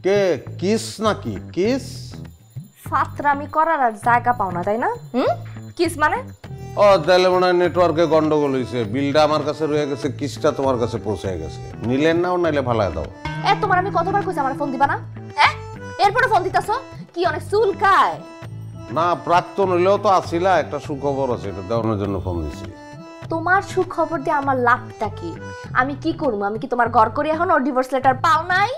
কে kiss নাকি kiss? ফাতরামি করার আর জায়গা পাও না তাই না? কিস মানে? ও তাহলে মনে হয় নেটওয়ার্কে গন্ডগোল হয়েছে, বিলটা আমার কাছে রয়ে গেছে, কিসটা তোমার কাছে পৌঁছে গেছে। নিলেন নাও নাইলে ফালায় দাও। তোমার আমি কতবার কইছি আমার ফোন দিবা না? হ্যাঁ, এরপরে ফোন দিতাছো কি অনেক চুলকায়? না প্রাক্তন হইলেও তো আসিলা, একটা সুখবর আছে, এটা দেওয়ানোর জন্য ফোন দিছি। তোমার সুখবর দিয়ে আমার লাভটা কি? আমি কি করবো? আমি কি তোমার ঘর করে এখন ডিভোর্স লেটার পাও নাই?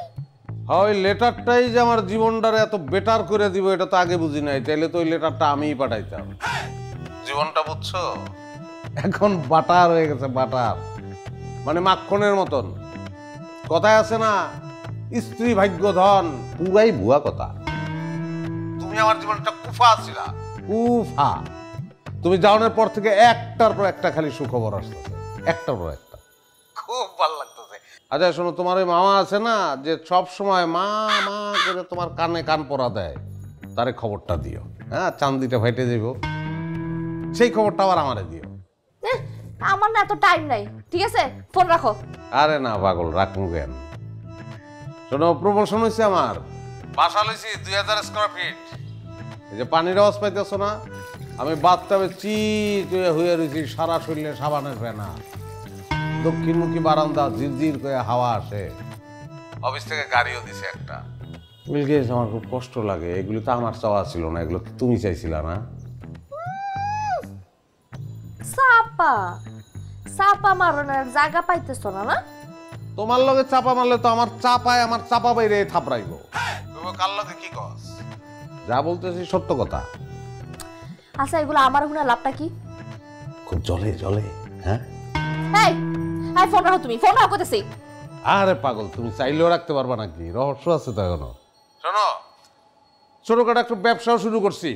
ওই লেটারটাই যে আমার জীবনটারে এত বেটার করে দিব এটা তো আগে বুঝি নাই, তাইলে তো ওই লেটারটা আমিই পাঠাইতাম। জীবনটা বুঝছো, এখন বাটার হয়ে গেছে, বাটার মানে মাখনের মতন। কথায় আছে না, স্ত্রী ভাগ্য ধন, পুরাই ভুয়া কথা। তুমি আমার জীবনটা কুফা ছিলা, কুফা। তুমি যাওয়ার পর থেকে একটার পর একটা খালি সুখবর আসতেছে, একটার পর একটা, খুব ভালো লাগতেছে। আচ্ছা শোনো, তোমার ওই মামা আছে না যে সব সময় মা মা করে তোমার কানে কান পরা দেয়, তারে খবরটা দিও। হ্যাঁ, চান্দিটা ফাইটে দিব, সেই খবরটা আবার আমারে দিও। আমার না এত টাইম নাই, ঠিক আছে? ফোন রাখো। আরে না পাগল, রাখুন কেন? শোনো, প্রমোশন হয়েছে আমার, বাসা লইছি 2000 স্কয়ার ফিট। এই যে পানির আওয়াজ পাইতেছ না, আমি বাথটাবে চিট হয়ে রয়েছি, সারা শরীরে সাবানের ফেনা, দক্ষিণমুখী বারান্দা, ঝিরঝির করে হাওয়া আসে। অফিস থেকে গাড়িও দিছে একটা। বিলগেস, আমার খুব কষ্ট লাগে, এগুলো তো আমার চাওয়া ছিল না, এগুলো তো তুমি চাইছিলা না। চাপা চাপা মারনের জায়গা পাইতেছো না? না তোমার লগে চাপা মারলে তো আমার চাপায় আমার চাপা বাইরে থাপড়াইব। তুমি কার লগে কি কস? যা বলতেছি সত্য কথা। আচ্ছা, এগুলো আমার হুনা লাভটা কি? খুব জলে জলে। হ্যাঁ, এই এই ফোন রাখো, তুমি ফোন রাখো কইতেছি। আরে পাগল, তুমি চাইলেও রাখতে পারবা নাকি? রহস্য আছে তো এখনো। শোনো, ছোটখাটো একটা ব্যবসাও শুরু করছি,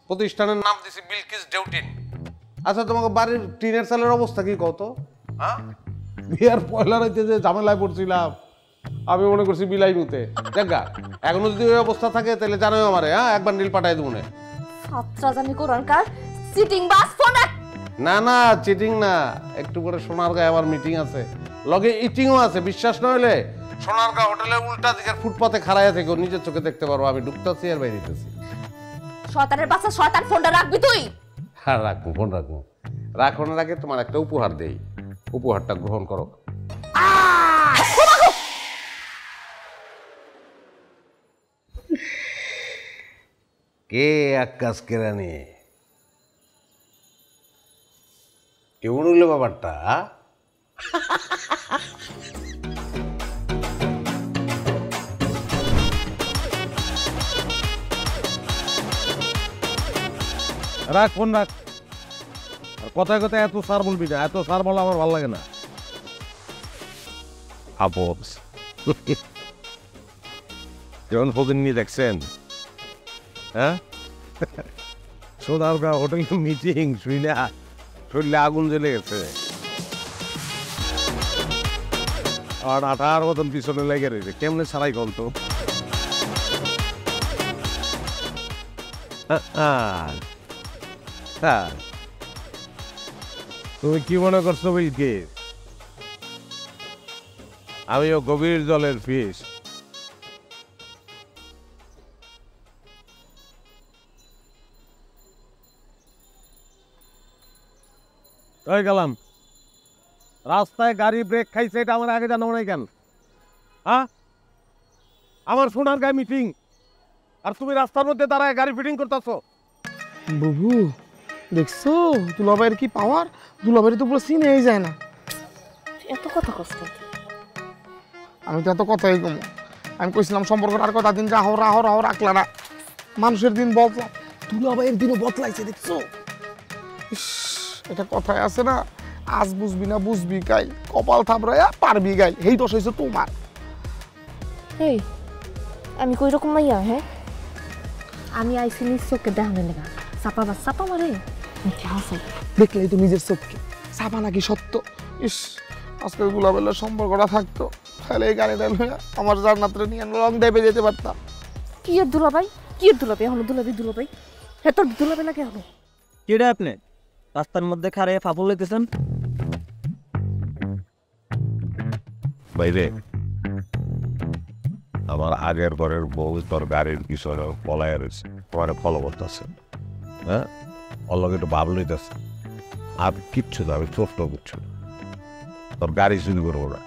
প্রতিষ্ঠানের নাম দিছি বিলকিস ডেউটিন। আচ্ছা, তোমাকে বাড়ির টিনের চালের অবস্থা কি কত? হ্যাঁ, বিয়ার পয়লা রাইতে যে ঝামেলায় পড়ছিলাম, আমি মনে করছি বিলাই মুতে। দেখা এখনো যদি ওই অবস্থা থাকে তাহলে জানোই আমারে। হ্যাঁ, একবার নীল পাঠাই দেবো। সাতটা জানি কোরআনকার সিটিং বাস ফোন রাখ। না না, চিটিং না, একটু পরে সোনারগাঁয়ে আমার মিটিং আছে, লগে ইটিংও আছে। বিশ্বাস না হলে সোনারগাঁ হোটেলের উল্টা দিকের ফুটপাতে খাড়াইয়া থেকে নিজের চোখে দেখতে পারবো, আমি ঢুকতেছি আর বাইরেছি। শয়তানের বাচ্চা, শয়তান, ফোনটা রাখবি তুই। হ্যাঁ রাখবো, ফোন রাখবো। রাখানোর আগে তোমার একটা উপহার দেই, উপহারটা গ্রহণ করো। কে আকাশ কেরানি, কেমন হইলো ব্যাপারটা? রাখ ফোন রাখ, আর কথায় কথায় এত সার বলবি না, এত সার বলা আমার ভালো লাগে না। আপস যেমন ফোন নিয়ে দেখছেন, হ্যাঁ, সোনারগাঁও হোটেল মিটিং শুই না, শরীরে আগুন জ্বলে গেছে, আর আঠার মতন পিছনে লেগে রয়েছে, কেমনে ছাড়াই কল তো। তুমি কি মনে করছো বিলকে আমিও গভীর জলের ফিশ? হয়ে গেলাম রাস্তায় গাড়ি ব্রেক খাইছে, এটা আমার আগে জানো নাই কেন? হ্যাঁ, আমার সোনার গায়ে মিটিং, আর তুমি রাস্তার মধ্যে দাঁড়ায় গাড়ি ফিটিং করতেছো। বুবু দেখছো দুলাভাইয়ের কি পাওয়ার? দুলাভাইয়ের তো পুরো চিনেই যায় না। এত কথা কষ্ট, আমি তো এত কথাই কম। আমি কইছিলাম সম্পর্ক আর কথা দিন রাহো রাহো রাহো, রাখলা না। মানুষের দিন বদলা, দুলাভাইয়ের দিনও বদলাইছে দেখছো। এটা কথায় আছে না, আজ বুঝবি না বুঝবি গাই, কপাল থাপড়াইয়া পারবি গাই, এই দোষ হয়েছে তোমার। এই আমি কই রকম মাইয়া? হ্যাঁ, আমি আইসি নিজ চোখে দেখানো লেগা চাপা বাস চাপা মারে দেখলেই তো নিজের চোখকে চাপা নাকি সত্য। ইস, আজকে দুলাভাইয়ের সম্পর্কটা থাকতো, তাহলে এই গাড়িটা লইয়া আমার জান্নাতরে নিয়ে রং দেবে যেতে পারতাম। কি এর দুলাভাই, কি এর দুলাভাই? হলো দুলাভাই, দুলাভাই হে তোর দুলাভাই লাগে হলো। কিরে আপনি রাস্তার মধ্যে খারে ফাফল লইতেছেন? বাইরে আমার আগের ঘরের বউ তোর গাড়ির পিছনে পলায় রয়েছে, তোমার ফলো করতেছে। হ্যাঁ, ওর লগে একটু ভাব লইতেছে। আর কিচ্ছু না, আমি ছোট্ট কিচ্ছু না। তোর গাড়ি চুরি করবো না,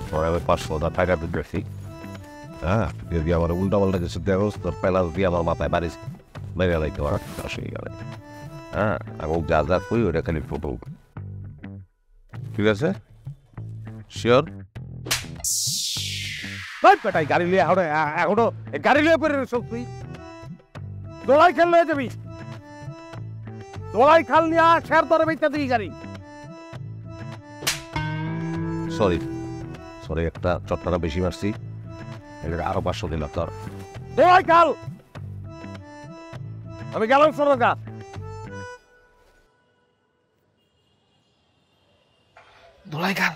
তোর আমি 500 টাকা দিতেছি। হ্যাঁ, যদি আমার উল্টা পাল্টা কিছু দেখোস, তোর পেলাস দিয়ে আমার মাথায় বাড়ি মেরে লাইতে পারা অসুবিধা গেলে। হ্যাঁ, এবং যা যা কই ওটা খালি ফটো। ঠিক আছে, শিওর? বেটাই গাড়ি লিয়ে এখনো গাড়ি লিয়ে পড়ে রয়েছ তুই। দোলাই খেল লয়ে যাবি, দোলাই খাল নিয়ে শেয়ার ধরে বেচতে দিই গাড়ি। সরি সরি, একটা চট্টরা বেশি মারছি, এটা আরো 500 দিলাম তোর। দোলাই খাল আমি গেলাম সরকা। দোলাই খাল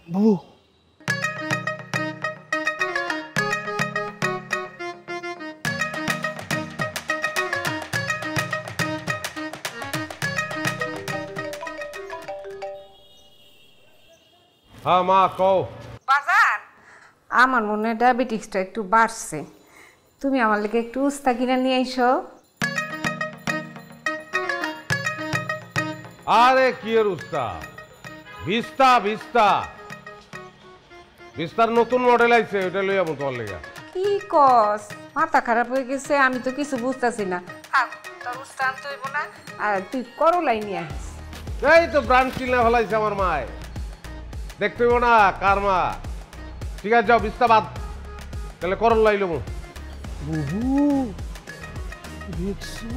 বাবু, হ্যাঁ মা কও। বাজার আমার মনে হয় ডায়াবেটিক্সটা একটু বাড়ছে, তুমি আমার লেগে একটু উস্তা কিনে নিয়ে আইসো। আরে কি এর উস্তা, ভিস্তা ভিস্তা ভিস্তার নতুন মডেল আইছে, ওটা লই আমু তোমার লেগা। কি কস, মাথা খারাপ হয়ে গেছে, আমি তো কিছু বুঝতেছি না। থাক, তোর উস্তা আনতে হইব না, আর তুই করলাই নিয়ে আসিস। এই তো ব্রান্ড কিনে ফেলাইছে আমার মায়, দেখতে হইব না কার মা। ঠিক আছে যাও, ভিস্তা বাদ, তাহলে করল লাইলো মু। বাবু দেখছো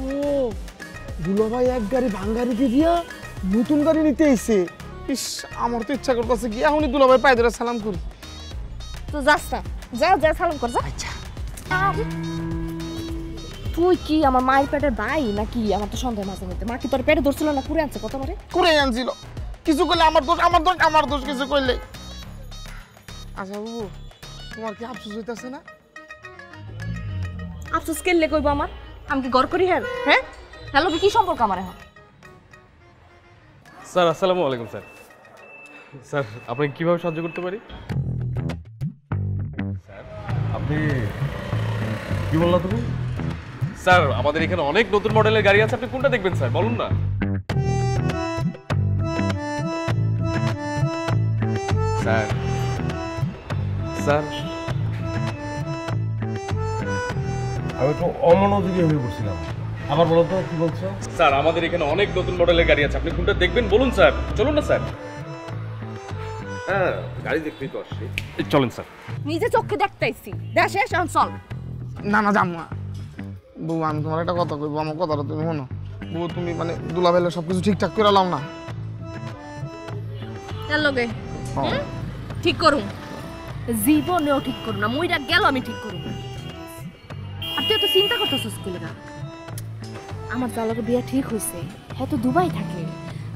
দুলাভাই এক গাড়ি ভাঙ্গারি দিয়া নতুন গাড়ি নিতে এসে। ইস, আমার তো ইচ্ছা করতেছে কি এখনই দুলাভাই পায়ে ধরে সালাম করি। তো যাস না, যা যা সালাম কর যা। আচ্ছা তুই কি আমার মায়ের পেটের ভাই নাকি? আমার তো সন্দেহ মাঝে মধ্যে। মা কি তোর পেটে ধরছিল না কুড়ে আনছে কতবারে? করে আনছিল, কিছু করলে আমার দোষ, আমার দোষ, আমার দোষ কিছু করলে। আচ্ছা বাবু, তোমার কি আফসোস হইতেছে না? আফসোস কেলে কইব আমার? আমি কি গড় করি হ্যাঁ? হ্যাঁ, হ্যালো কি সম্পর্ক আমার এখন? স্যার আসসালামু আলাইকুম স্যার। স্যার আপনাকে কিভাবে সাহায্য করতে পারি? স্যার আপনি কি বললা তুমি? স্যার আমাদের এখানে অনেক নতুন মডেলের গাড়ি আছে, আপনি কোনটা দেখবেন স্যার বলুন না। স্যার স্যার আমি তো অমনোযোগী হয়ে পড়ছিলাম, আবার বলো তো কি বলছো? স্যার আমাদের এখানে অনেক নতুন মডেলের গাড়ি আছে, আপনি কোনটা দেখবেন বলুন স্যার। চলুন না স্যার। হ্যাঁ, গাড়ি দেখতেই তো আসছি। চলেন স্যার। নিজে চোখে দেখতেইছি, দেখ শেষ এখন চল। না না যাম না বউ, আমি তোমার একটা কথা কইবো, আমার কথাটা তুমি শোনো। বউ তুমি মানে দুলাভাইলে সব কিছু ঠিকঠাক করে লাও না। চল লগে ঠিক করুম, জীবনেও ঠিক করুম না, মইরা গেল আমি ঠিক করুম। আর তুই তো চিন্তা করতেছিস কি লাগা? আমার জালকে বিয়া ঠিক হইছে, হ্যাঁ তো দুবাই থাকে।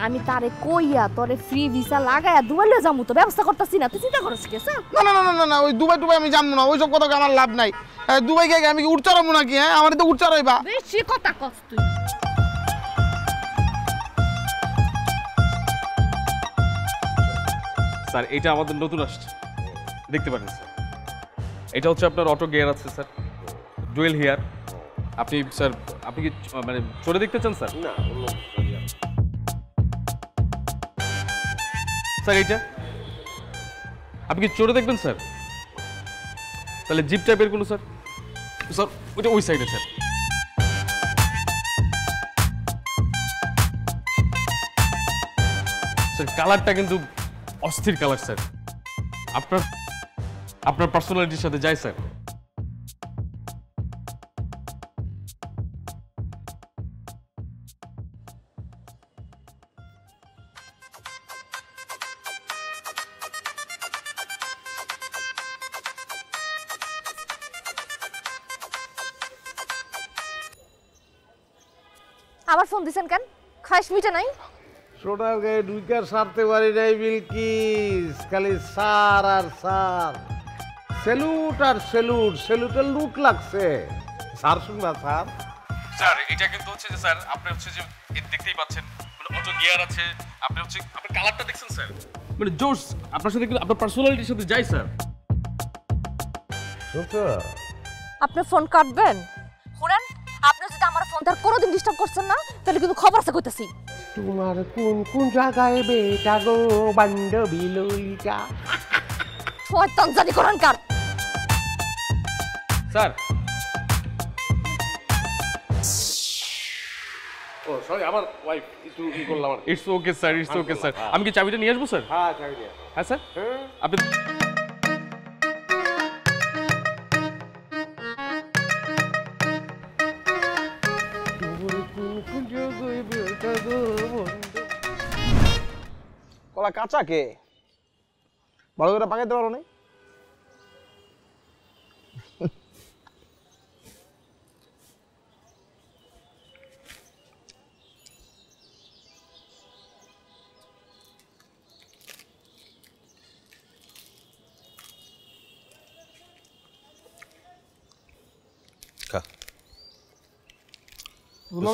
আমি তারে কইয়া তোরে ফ্রি ভিসা লাগায়া দুবাই লয়ে যামু, তো ব্যবস্থা করতেছি না, তুই চিন্তা করছিস কি? না না না না না, ওই দুবাই টুবাই আমি জানবো না, ওইসব কথা আমার লাভ নাই। দুবাই গিয়ে আমি কি উঠ চড়াবো নাকি? হ্যাঁ, আমার তো উঠ চড়াইবা। বেশি কথা কস তুই। স্যার এটা আমাদের নতুন আসছে, দেখতে পারেন স্যার। এটা হচ্ছে আপনার অটো গিয়ার আছে স্যার, ডুয়েল হিয়ার। আপনি স্যার আপনি কি মানে চড়ে দেখতে চান স্যার? না স্যার এইটা আপনি কি চড়ে দেখবেন স্যার? তাহলে জিপ টাইপের কোনো স্যার? স্যার ওইটা ওই সাইডে স্যার। স্যার কালারটা কিন্তু অস্থির কালার স্যার, আপনার আপনার পার্সোনালিটির সাথে যায় স্যার। আবার ফোন দিছেন কেন? খাইস মিটে নাই? সোনার গায়ে ডুইকার সারতে পারি নাই বিলকিস, খালি সার আর সার, সেলুট আর সেলুট, সেলুটের লুট লাগছে। সার শুনবা সার? স্যার এটা কিন্তু হচ্ছে যে স্যার আপনি হচ্ছে যে দেখতেই পাচ্ছেন মানে অটো গিয়ার আছে, আপনি হচ্ছে আপনার কালারটা দেখছেন স্যার, মানে জোস আপনার সাথে কিন্তু আপনার পার্সোনালিটির সাথে যায় স্যার। আপনি ফোন কাটবেন? শুনেন, আপনি যদি আমার ফোন তার কোনোদিন ডিস্টার্ব করছেন না, তাহলে কিন্তু খবর আছে কইতাছি। তোমার কোন কোন জায়গায় বেটা গো বান্ধবী ললিতা। শয়তান জানি কোরআন কার। স্যার ও সরি, আমার ওয়াইফ একটু ই করলাম আর কি। It's okay sir, it's okay sir. আমি কি চাবিটা নিয়ে আসবো স্যার? হ্যাঁ চাবি দিয়ে। হ্যাঁ স্যার, আপনি কলা কাঁচা কে ভালো করে পাকাইতে পারো না?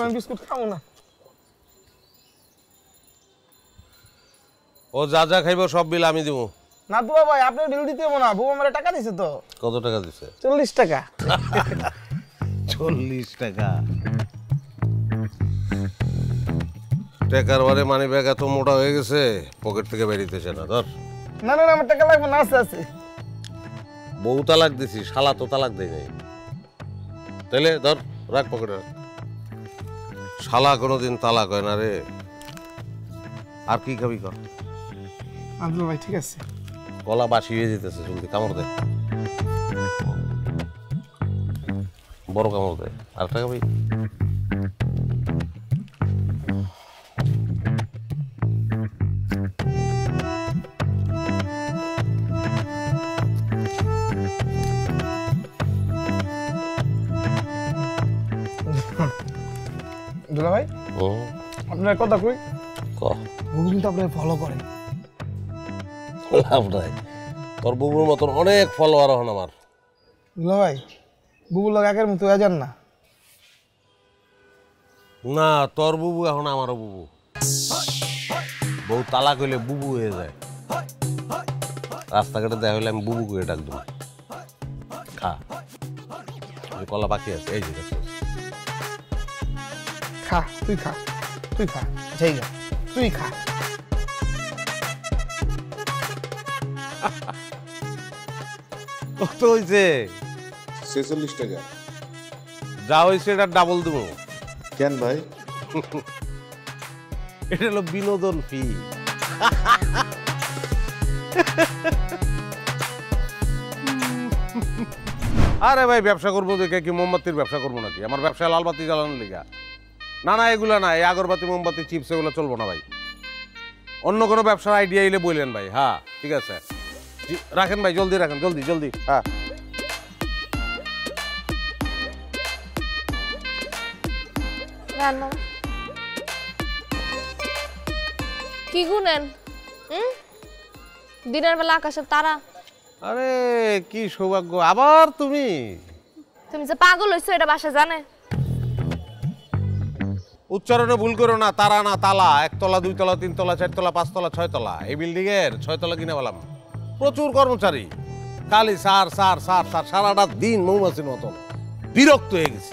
আমি বিস্কুট খাবো না। ও যা যা খাইব সব বিল আমি দিব। না দুলা ভাই, আপনি বিল দিতে হবে না, বউ আমার টাকা দিছে তো। কত টাকা দিছে? 40 টাকা। 40 টাকা? টাকার বারে মানি ব্যাগ এত মোটা হয়ে গেছে পকেট থেকে বেরিয়েছে না। ধর। না না আমার টাকা লাগবে না, আছে আছে। বউ তালাক দিছি, শালা তো তালাক দেয় নাই। তাইলে ধর, রাখ পকেটে রাখ। শালা কোনোদিন তালাক হয় না রে। আর কি খাবি কর? আব্দুল ভাই ঠিক আছে। গলা বাসি হয়ে যেতেছে, জলদি কামড় দে, বড় কামড় দে। আর একটা খাবি? দুলা ভাই আপনার কথা কই, বউ কিন্তু আপনার ফলো করে। লাভ নাই, তোর বুবুর মতন অনেক ফলোয়ার হন আমার। দুলা ভাই বুবুর লোক একের মতো হয়ে যান না। না, তোর বুবু এখন আমারও বুবু। বউ তালাক হইলে বুবু হয়ে যায়। রাস্তাঘাটে দেখা হইলে আমি বুবু করে ডাক দেবো। খা, কলা বাকি আছে, এই যে দেখো। খা, তুই খা, তুই খা, যাই গা, তুই খা। কত হয়েছে? 46 টাকা। যা হয়েছে এটা ডাবল দেবো। কেন ভাই? এটা হলো বিনোদন ফি। আরে ভাই, ব্যবসা করবো দেখে কি মোমবাতির ব্যবসা করবো নাকি? আমার ব্যবসায় লালবাতি জ্বালানোর লিগা? না না, এগুলো না, এই আগরবাতি মোমবাতি চিপস এগুলো চলবো না ভাই। অন্য কোনো ব্যবসার আইডিয়া এলে বললেন ভাই। হ্যাঁ ঠিক আছে, রাখেন ভাই, জলদি রাখেন, জলদি জলদি। হ্যাঁ কি গুনেন? দিনের বেলা আকাশের তারা। আরে কি সৌভাগ্য, আবার তুমি। তুমি যে পাগল হইছো এটা বাসা জানে? উচ্চারণে ভুল করো না, তারা না তালা। 1 তলা 2 তলা 3 তলা 4 তলা 5 তলা 6 তলা। এই বিল্ডিং এর 6 তলা কিনে বললাম। প্রচুর কর্মচারী, খালি সার সার সার সার, সারাটা দিন মৌমাছির মতন বিরক্ত হয়ে গেছি।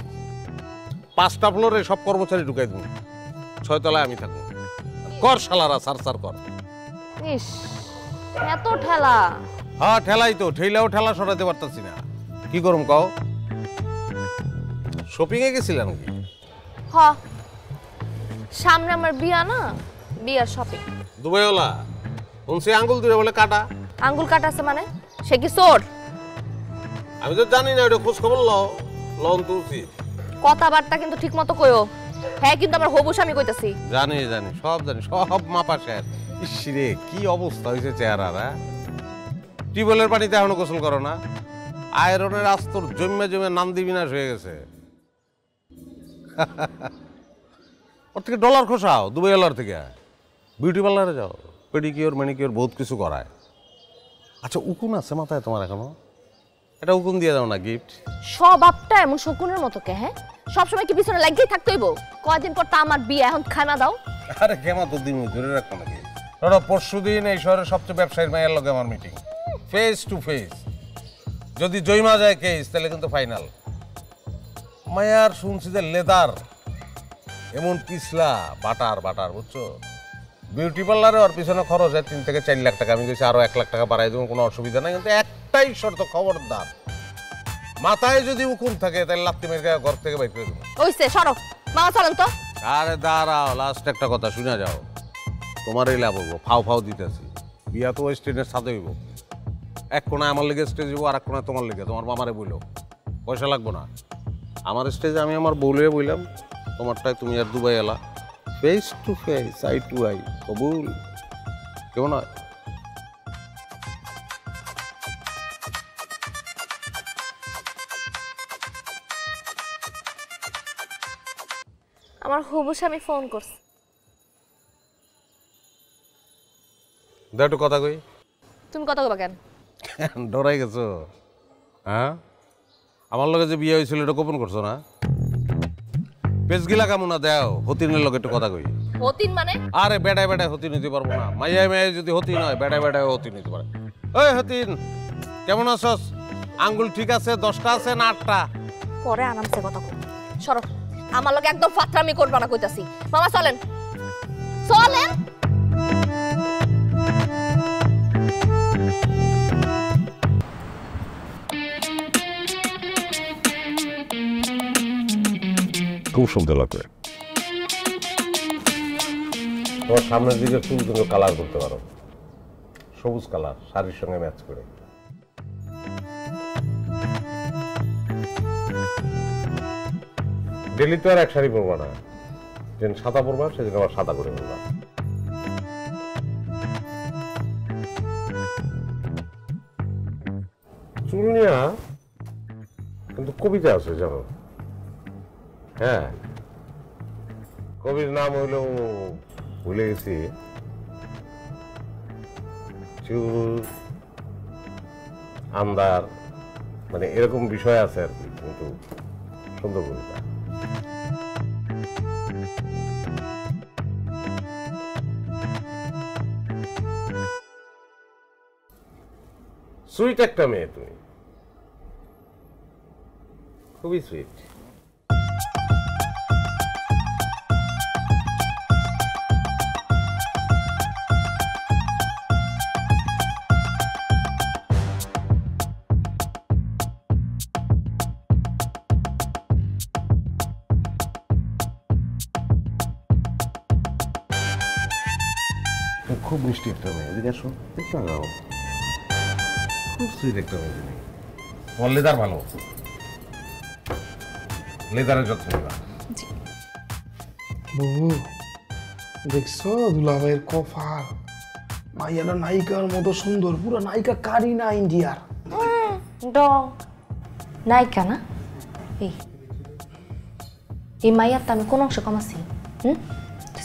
5টা ফ্লোরে সব কর্মচারী ঢুকাই দেবো, 6 তলায় আমি থাকবো। কর শালারা, সার সার কর। ইস, এত ঠেলা। হ্যাঁ ঠেলাই তো, ঠেলাও ঠেলা সরাতে পারতাছি না। কি করুম কও? শপিং এ গেছিলাম নাকি? হ, সামনে আমার বিয়া না, বিয়ার শপিং। দুবাইওয়ালা শুনছি আঙ্গুল দূরে বলে কাটা। আঙ্গুল কাটাছে মানে? সে কি চোর? আমি তো জানি না, এটা খোঁজ খবর লও, লন তুলছি। কথাবার্তা কিন্তু ঠিক মতো কইও। হ্যাঁ কিন্তু আমার হবু স্বামী কইতাছি। জানি জানি, সব জানি, সব মাপা শেষ। ইসরে কি অবস্থা হয়েছে চেহারার। টিউবওয়েলের পানিতে এখনো গোসল করো না? আয়রনের আস্তর জমে জমে নান্দি বিনাশ হয়ে গেছে। ওর থেকে ডলার খসাও, দুবাইওয়ালার থেকে। বিউটি পার্লারে যাও, পেডিকিওর ম্যানিকিওর বহুত কিছু করায়। আচ্ছা উকুন আছে মাথায় তোমার এখনো? এটা উকুন দিয়ে দাও না, গিফট। স্বভাবটা এমন শকুনের মতো কে? হ্যাঁ, সবসময় কি পিছনে লাগিয়েই থাকতে হইব? কয়দিন পর তা আমার বিয়ে, এখন খানা দাও। আরে কেমা তো দিন ধরে রাখবো নাকি? ধরো পরশু দিন এই শহরের সবচেয়ে ব্যবসায়ীর মায়ের লগে আমার মিটিং, ফেস টু ফেস। যদি জয়মা যায় কেস তাহলে কিন্তু ফাইনাল। মায়ার শুনছি যে লেদার এমন পিছলা বাটার বাটার, বুঝছো? বিউটি পার্লারে ওর পিছনে খরচ হয় 3 থেকে 4 লাখ টাকা। আমি কইছি আরো 1 লাখ টাকা বাড়াই দেবো, কোনো অসুবিধা নাই, কিন্তু একটাই শর্ত, খবরদার মাথায় যদি উকুন থাকে তাহলে লাত্তি মেরে ঘর থেকে বাইর করে দেবো। ওইসে সরো, মামা চলেন তো। আরে দাঁড়াও, লাস্ট একটা কথা শুনে যাও, তোমারই লাভ হবো। ফাও ফাও দিতেছি, বিয়া তো ওই স্টেজের সাথে হইব। এক কোনায় আমার লেগে স্টেজ হইব, আর এক কোনায় তোমার লেগে। তোমার মামারে বইলো, পয়সা লাগবো না। আমার স্টেজে আমি আমার বউলে বইলাম, তোমারটাই তুমি আর দুবাই এলা, face to face, eye to eye, কবুল। কেমন হয়? আমার হবু স্বামী ফোন করছে। দে একটু কথা কই। তুমি কথা কবা কেন? ডরাই গেছো? হ্যাঁ, আমার লগে যে বিয়ে হয়েছিল এটা গোপন করছো না? পেজগিলা কেমন না দেও, হতিনের লগে একটু কথা কই। হতিন মানে? আরে বেড়ায় বেড়ায় হতি নিতে পারবো না। মাইয়ায় মাইয়ায় যদি হতি নয়, বেড়ায় বেড়ায় হতি নিতে পারে। ওই হতিন, কেমন আছস? আঙ্গুল ঠিক আছে? 10টা আছে না 8টা? পরে আরামসে কথা কই। সরো, আমার লগে একদম ফাতরামি করবা না কইতাছি। মামা চলেন, চলেন। খুব সুন্দর লাগবে। তোমার সামনের দিকে চুল কিন্তু কালার করতে পারো, সবুজ কালার, শাড়ির সঙ্গে ম্যাচ করে। ডেলি তো আর এক শাড়ি পরবা না, যেদিন সাদা পরবা সেদিন আবার সাদা করে পরবা। চুল নিয়া কিন্তু কবিতা আছে জানো? হ্যাঁ, কবির নাম হইল, ভুলে গেছি, চুল আন্দার, মানে এরকম বিষয় আছে আর কি, কিন্তু সুন্দর কবিতা। সুইট একটা মেয়ে তুমি, খুবই সুইট। খুব মিষ্টি একটা মেয়ে, এদিকে আসো, দেখতে লাগাও, খুব সুইট একটা মেয়ে তুমি। তোমার লেদার ভালো, লেদারের যত্ন নেবা। বউ, দেখছো দুলাভাইয়ের কপাল? মাইয়াটা নায়িকার মতো সুন্দর, পুরো নায়িকা কারিনা ইন্ডিয়ার। ডং নায়িকা না? এই মাইয়ার তো আমি কোন অংশ কমাছি? তুই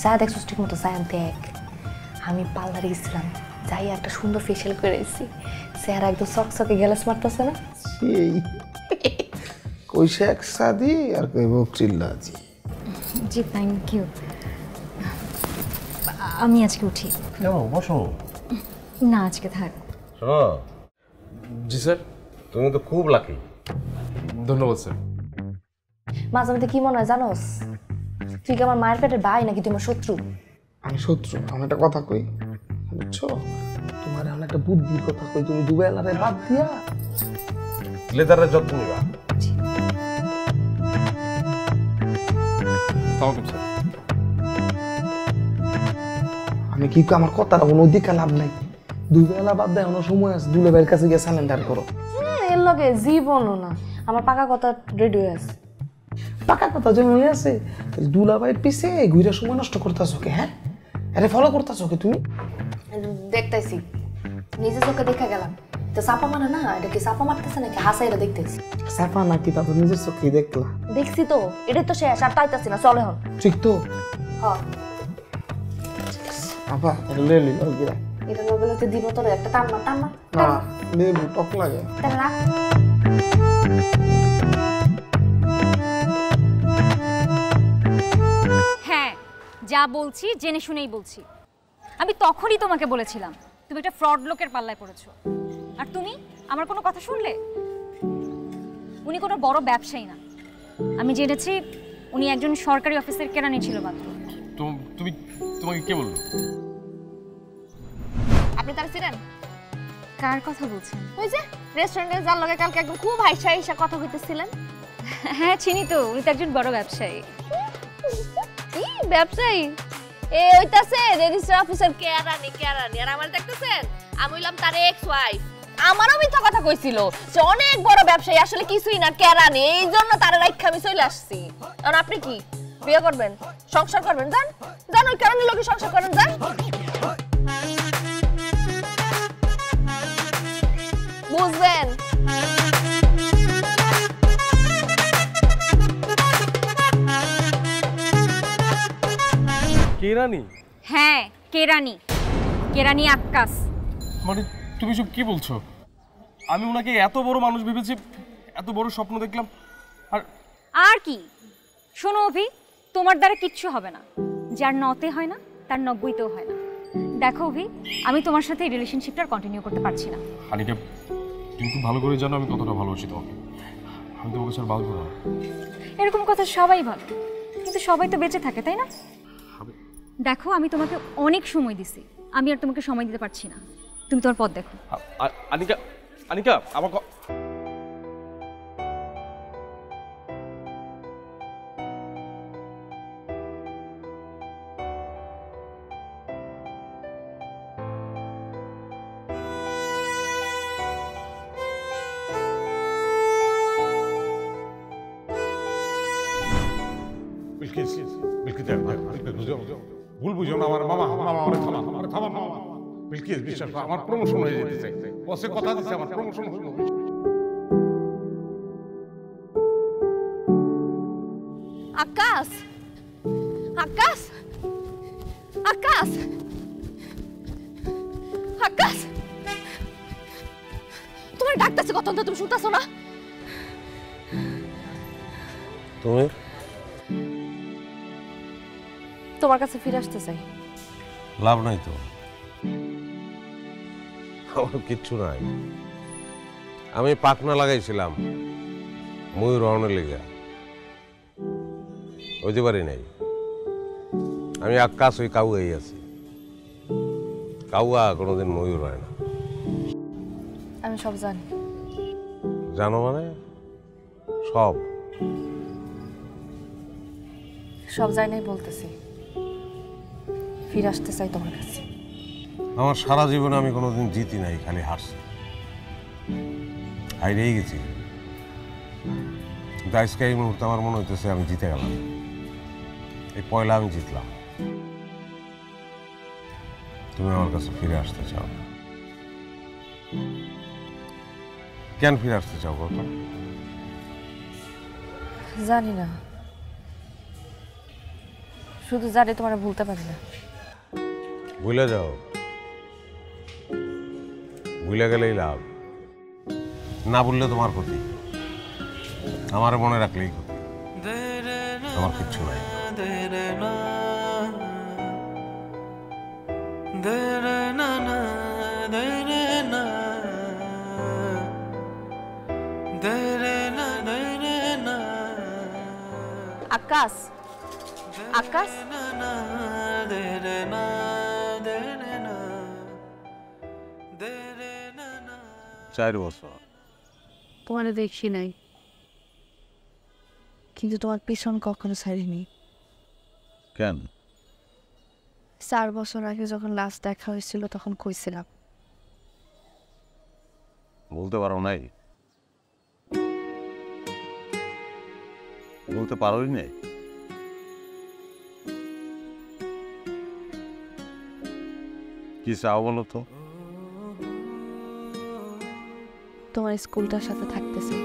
সায়া দেখছিস ঠিক মতো? সায়া দেখ, আমি পার্লারে গেছিলাম, যাই একটা সুন্দর ফেশিয়াল করে এসেছি, চেহারা একদম চকচকে গ্যালাস মারতেছে না? সেই কই শেখ সাদি আর কই বক চিল্লাজি। জি থ্যাংক ইউ। আমি আজকে উঠি। বসো না, আজকে থাক। শোনো। জি স্যার। তুমি তো খুব লাকি। ধন্যবাদ স্যার। মাঝে মধ্যে কি মনে হয় জানোস, তুই কি আমার মায়ের পেটের ভাই নাকি তুই আমার শত্রু? আমি শত্রু? আমি একটা কথা কই, বুঝছো? তোমার আমি একটা বুদ্ধির কথা কই, তুমি দুবেলারে বাদ দিয়া লেদারের যত্ন নিবা। আমি কি আমার কথাটা কোনো দিকে লাভ নাই, দুবেলা বাদ দেয়, কোনো সময় আছে, দুলাভাইয়ের কাছে গিয়ে স্যালেন্ডার করো। এর লগে জীবনও না, আমার পাকা কথা রেডি হয়ে আছে। পাকা কথা যেমন হয়ে আছে, দুলাভাইয়ের পিছে ঘুরে সময় নষ্ট করতেছো কে? হ্যাঁ, আরে ফলো করতেছো কে তুমি? দেখতেছি, নিজের চোখে দেখা গেলাম তো। চাপা মানে না, এটা কি চাপা মারতেছে নাকি হাসা? এটা দেখতেছি। চাপা নাকি? তা তো নিজের চোখেই দেখলা। দেখছি তো, এটাই তো শেষ, আর তাইতাছি না। চলে হন। ঠিক তো? হ্যাঁ। আপা এটা লে লি গিরা, এটা মোবাইলতে দিব তোর একটা টাম্মা টাম্মা। না লেবু টক লাগে। তাহলে রাখ। হ্যাঁ, যা বলছি জেনে শুনেই বলছি। আমি তখনই তোমাকে বলেছিলাম তুমি একটা ফ্রড লোকের পাল্লায় পড়েছো, আর তুমি আমার কোনো কথা শুনলে? উনি কোনো বড় ব্যবসায়ী না। আমি জেনেছি উনি একজন সরকারি অফিসের কেরানি ছিল মাত্র। তুমি তোমাকে কে বললো? আপনি তার ছিলেন? কার কথা বলছেন? ওই যে রেস্টুরেন্টে যার লগে কালকে একদম খুব হাইসা হাইসা কথা কইতেছিলেন। হ্যাঁ চিনি তো, উনি তো একজন বড় ব্যবসায়ী। কি ব্যবসায়ী? এ হইতাছে রেজিস্ট্রার অফিসার কেরানি কেরানি। আর আমার দেখতেছেন আমি হইলাম তার এক্স ওয়াইফ। আমারও মিথ্যা কথা কইছিল যে অনেক বড় ব্যবসায়ী, আসলে কিছুই না, কেরানি। এই জন্য তার রাইখা আমি চলে আসছি। আর আপনি কি বিয়ে করবেন, সংসার করবেন? যান যান, ওই কেরানির লোকে সংসার করেন, যান। বুঝবেন? কেরানি? হ্যাঁ কেরানি, কেরানি আক্কাস। মানে তুমি সব কি বলছো? আমি ওনাকে এত বড় মানুষ ভেবেছি, এত বড় স্বপ্ন দেখলাম। আর কি? শোনো অভি, তোমার দ্বারা কিচ্ছু হবে না। যার নতে হয় না তার 90তেও হয় না। দেখো অভি, আমি তোমার সাথে এই রিলেশনশিপটা কন্টিনিউ করতে পারছি না। হানিকা, তুমি খুব ভালো করে জানো আমি কতটা ভালোবাসি তোমাকে। আমি তোমাকে ছাড়া বাঁচবো না। এরকম কথা সবাই ভাবে, কিন্তু সবাই তো বেঁচে থাকে, তাই না? দেখো, আমি তোমাকে অনেক সময় দিছি, আমি আর তোমাকে সময় দিতে পারছি না। তুমি তোমার পথ দেখো। আনিকা, আনিকা আমার ভুল বুঝো না আমার মামা, মামা আমার থামা, আমার থামা মামা। বিলকিস বিশ্বাস করো, আমার প্রমোশন হয়ে যেতেছে। বসে কথা দিচ্ছে আমার প্রমোশন হলো। আকাশ, আকাশ, আকাশ, আকাশ, তোমার ডাকতেছে কত, তুমি শুনতেছো না? তুমি তোমার কাছে ফিরে আসতে চাই। লাভ নাই তো, আমার কিচ্ছু নাই। আমি পাখনা লাগাইছিলাম ময়ূর হরণের লেগে, ওইতে পারি নাই। আমি আকাশ ওই কাউয়াই আছি। কাউয়া কোনোদিন ময়ূর হয় না। আমি সব জানি। জানো মানে? সব সব জানি নাই বলতেছি, ফিরে আসতে চাই তোমার কাছে। আমার সারা জীবনে আমি কোনোদিন জিতি নাই, খালি হারছি, হাইরেই গেছি। কিন্তু আজকে এই মুহূর্তে আমার মনে হইতেছে আমি জিতে গেলাম। এই পয়লা আমি জিতলাম। তুমি আমার কাছে ফিরে আসতে চাও? কেন ফিরে আসতে চাও কত? জানি না, শুধু জানি তোমার ভুলতে পারি না। ভুলে যাও, ভুলে গেলেই লাভ। না ভুললে তোমার ক্ষতি, আমার মনে রাখলেই ক্ষতি। আমার কিচ্ছু নাই। আকাশ, আকাশ, 4 বছর তোমার দেখি নাই, কিন্তু তোমার পিছন কখনো ছাড়িনি। কেন? 4 বছর আগে যখন লাস্ট দেখা হয়েছিল তখন কইছিলাম। বলতে পারো নাই? বলতে পারোই নাই? কি চাও বলো তো? তোমার স্কুলটার সাথে থাকতেছি।